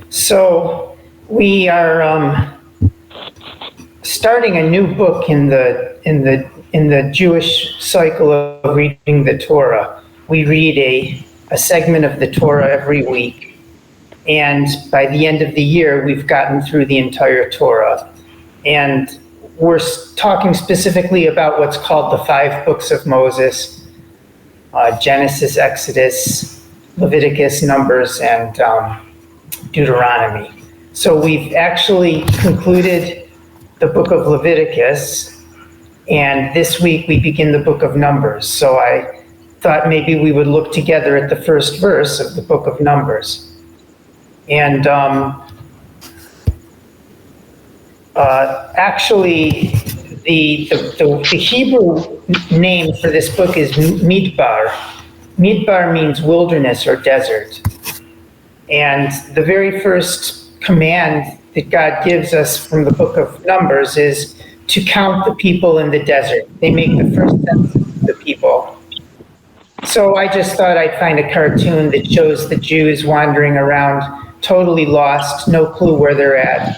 So we are starting a new book in the Jewish cycle of reading the Torah. We read a segment of the Torah every week, and by the end of the year, we've gotten through the entire Torah. And we're talking specifically about what's called the 5 books of Moses: Genesis, Exodus, Leviticus, Numbers, and Deuteronomy. So we've actually concluded the book of Leviticus, and this week we begin the book of Numbers. So I thought maybe we would look together at the first verse of the book of Numbers. And actually, the Hebrew name for this book is Midbar. Midbar means wilderness or desert. And the very first command that God gives us from the book of Numbers is to count the people in the desert. They make the first census of the people. So I just thought I'd find a cartoon that shows the Jews wandering around, totally lost, no clue where they're at,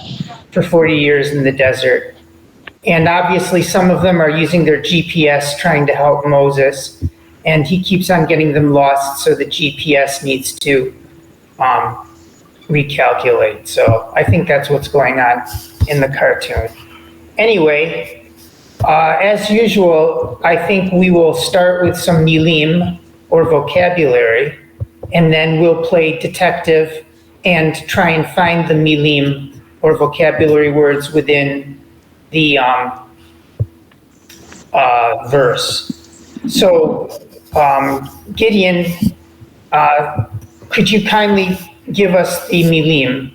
for 40 years in the desert. And obviously some of them are using their GPS trying to help Moses, and he keeps on getting them lost, so the GPS needs to recalculate. So I think that's what's going on in the cartoon. Anyway, as usual, I think we will start with some milim, or vocabulary, and then we'll play detective and try and find the milim, or vocabulary words, within the verse. So, Gideon, could you kindly give us the milim?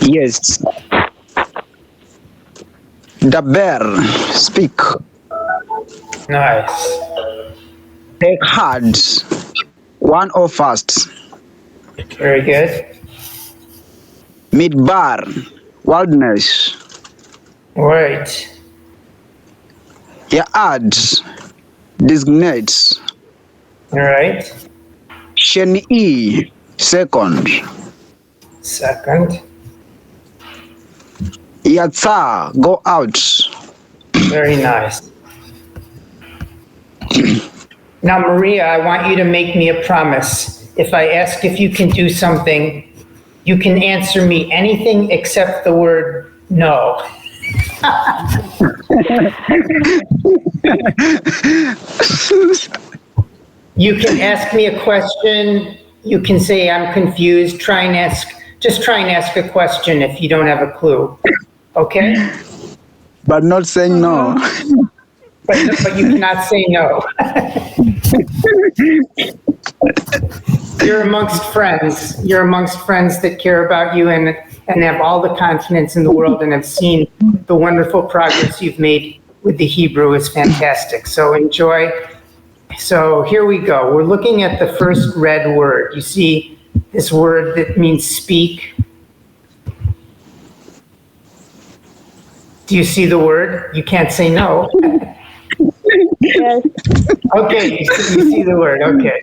Yes. Daber, speak. Nice. Echad, one or fast. Very good. Midbar, wilderness. Right. Yaad, designates. All right. Sheni, second. Second. Yatsa, go out. Very nice. Now, Maria, I want you to make me a promise. If I ask if you can do something, you can answer me anything except the word no. You can ask me a question. You can say I'm confused. Just try and ask a question if you don't have a clue. Okay? But not saying no. But you cannot say no. You're amongst friends. You're amongst friends that care about you and have all the confidence in the world and have seen the wonderful progress you've made with the Hebrew is fantastic. So enjoy. So here we go. We're looking at the first red word. You see this word that means speak. Do you see the word? You can't say no. Yes. Okay, you see the word. Okay.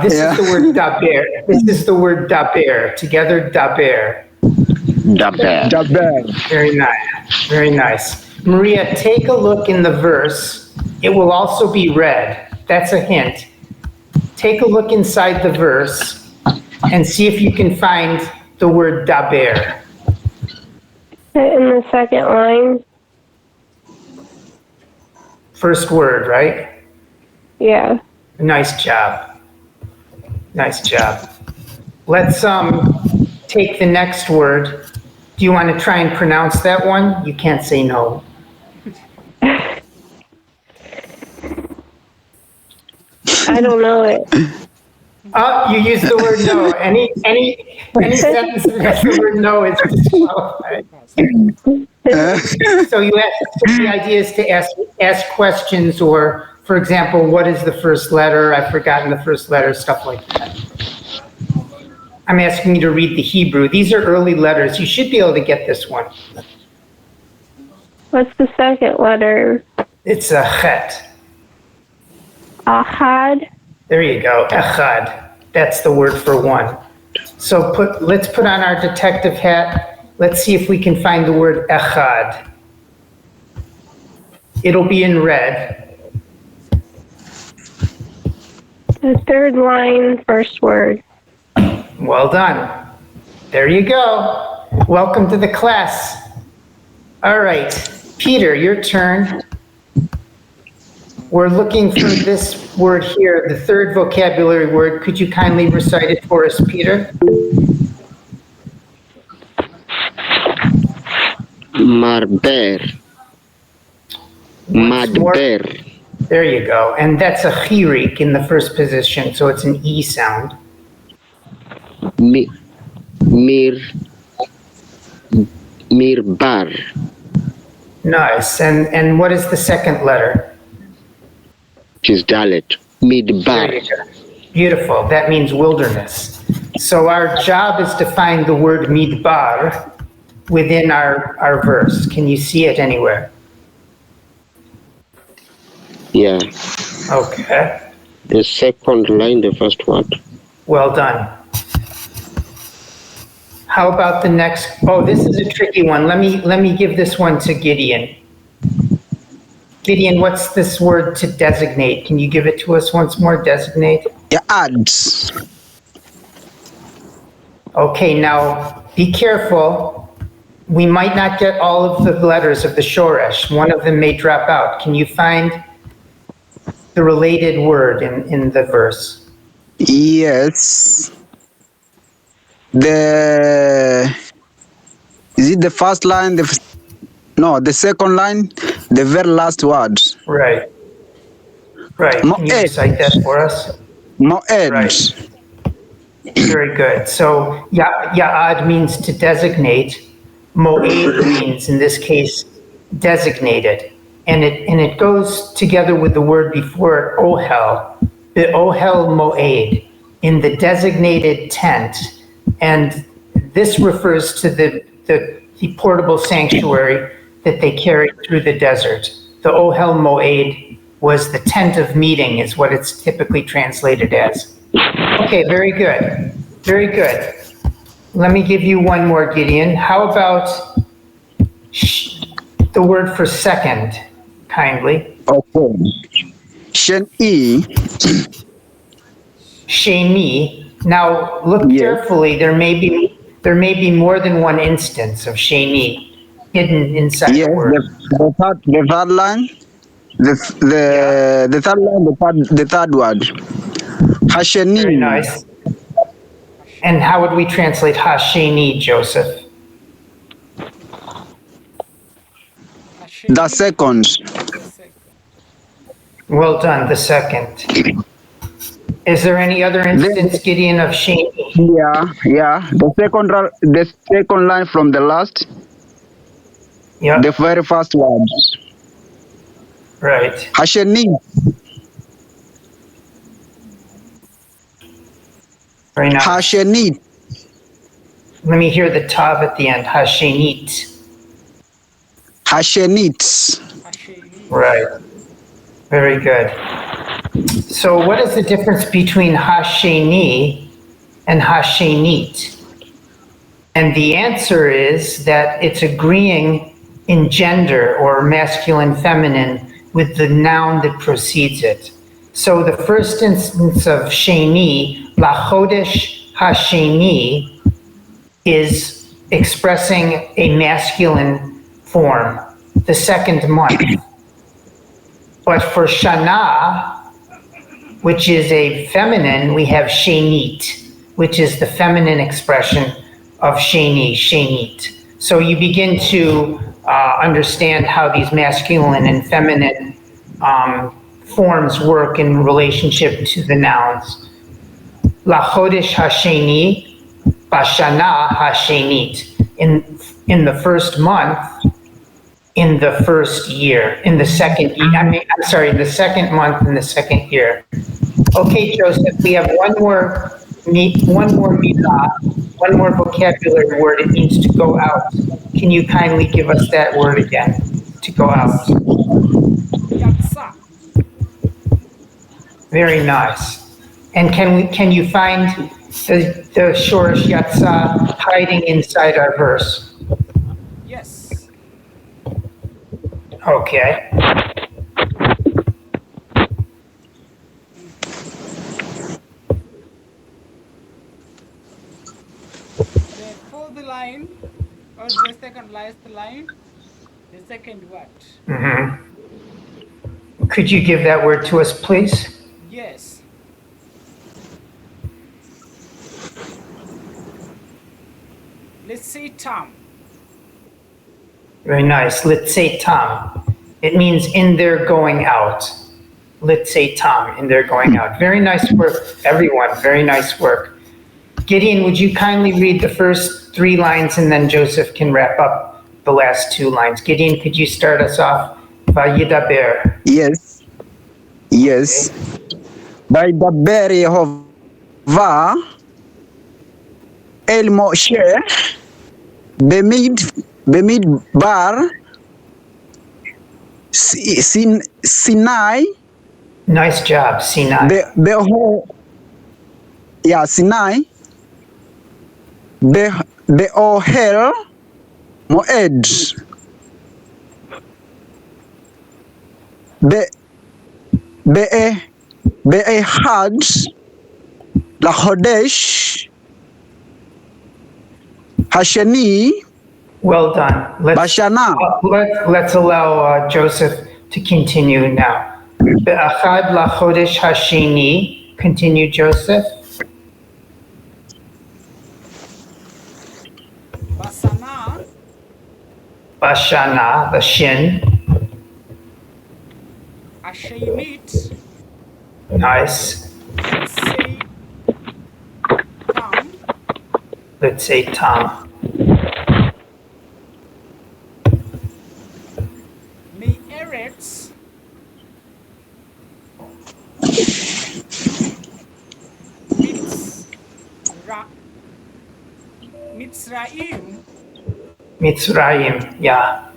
This is the word daber. This is the word daber. Together, daber. Daber. Daber. Very nice. Very nice. Maria, take a look in the verse. It will also be red. That's a hint. Take a look inside the verse and see if you can find the word daber. In the second line? First word, right? Yeah. Nice job. Nice job. Let's take the next word. Do you want to try and pronounce that one? You can't say no. I don't know it. Oh, you used the word no. Any sentence that has the word no is disqualified. So the idea is to ask questions, or, for example, what is the first letter? I've forgotten the first letter, stuff like that. I'm asking you to read the Hebrew. These are early letters. You should be able to get this one. What's the second letter? It's a chet. Ahad? There you go, echad. That's the word for one. So let's put on our detective hat. Let's see if we can find the word echad. It'll be in red. The third line, first word. Well done. There you go. Welcome to the class. All right, Peter, your turn. We're looking for this word here, the third vocabulary word. Could you kindly recite it for us, Peter? Marber. Once more. Madber. There you go. And that's a chirik in the first position, so it's an E sound. Mirbar. Nice. And what is the second letter? Which is Dalet. There Midbar. you go. Beautiful. That means wilderness. So our job is to find the word midbar within our verse. Can you see it anywhere? Yeah. Okay. The second line, the first word. Well done. How about the next? Oh, this is a tricky one. Let me give this one to Gideon. Gideon, what's this word to designate? Can you give it to us once more? Designate. ads. Okay, now be careful. We might not get all of the letters of the shoresh. One of them may drop out. Can you find the related word in the verse? Yes. Is it the first line? No, the second line, the very last word. Right. Right. Can you recite that for us? Moed. Right. Very good. So ya'ad means to designate. Mo'ed means, in this case, designated. And it goes together with the word before it, ohel. The ohel mo'ed, in the designated tent. And this refers to the portable sanctuary that they carried through the desert. The ohel mo'ed was the tent of meeting, is what it's typically translated as. Okay, very good. Very good. Let me give you one more, Gideon. How about the word for second, kindly? Okay. Sheni. Sheni. Now, look Yes. carefully. There may be more than one instance of sheni hidden inside Yes, the word. the third line. The third line, the third word. Hasheni. Very nice. And how would we translate hasheni, Joseph? The second. Well done, the second. Is there any other instance, Gideon, of sheni? Yeah. The second line from the last. Yeah, The very first word. right. Hasheni. Very nice. Hasheni. Let me hear the tav at the end. Hashenit. Hashenit. Right. Very good. So what is the difference between hasheni and hashenit? And the answer is that it's agreeing in gender or masculine, feminine with the noun that precedes it. So the first instance of sheni, lachodesh hasheni, is expressing a masculine form, the second month. But for shana, which is a feminine, we have shenit, which is the feminine expression of sheni, shenit. So you begin to understand how these masculine and feminine forms work in relationship to the nouns. Lachodesh hasheni, bashana hashenit. In the first month, in the first year, in the second year, in the second month in the second year. Okay, Joseph, we have one more milah, one more vocabulary word. It means to go out. Can you kindly give us that word again? To go out. Very nice. And can you find the Shorish Yatsa hiding inside our verse. Yes. Okay. The fourth line or the second last line, the second word. Could you give that word to us, please? Yes. Let's say Tom. Very nice. Let's say Tom. It means in their going out. Let's say Tom, in their going out. Very nice work, everyone. Very nice work. Gideon, would you kindly read the first 3 lines and then Joseph can wrap up the last 2 lines. Gideon, could you start us off? Vayidaber. Yes. Yes. וידבר יהובה אל משה במדבר סיני. Nice job, Sinai. סיני באוהל מועד באחד לחודש השני Well done. בשנה. Let's allow Joseph to continue now. Be'achad lachodesh hashini. Continue, Joseph. Basana. Bashana, the shin. Ashainit. Nice. Let's say Tom. Let's say Tom. Me Eretz. Mitzrayim. Mitzrayim, yeah.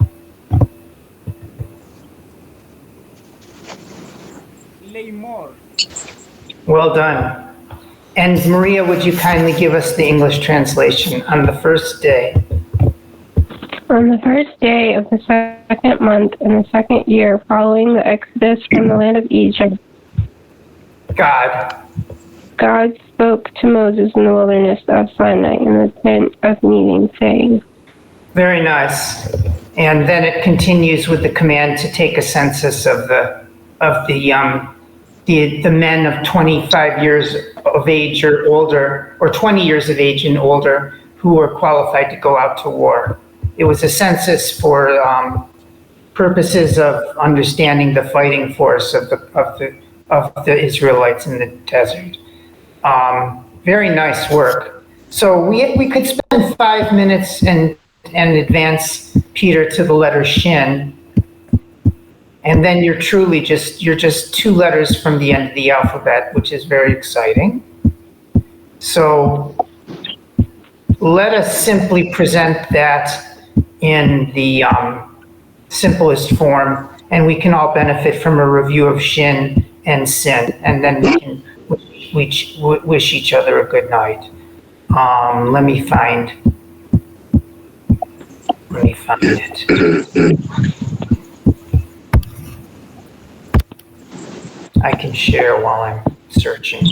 Leimor. Well done. And Maria, would you kindly give us the English translation on the first day? On the first day of the second month in the second year following the exodus from the land of Egypt, God spoke to Moses in the wilderness of Sinai in the tent of meeting, saying. Very nice. And then it continues with the command to take a census of the men of 25 years of age or older, or 20 years of age and older, who were qualified to go out to war. It was a census for purposes of understanding the fighting force of the Israelites in the desert. Very nice work. So we could spend 5 minutes and advance Peter to the letter Shin. And then you're just 2 letters from the end of the alphabet, which is very exciting. So let us simply present that in the simplest form, and we can all benefit from a review of Shin and Sin, and then we can wish each other a good night. Let me find it. I can share while I'm searching.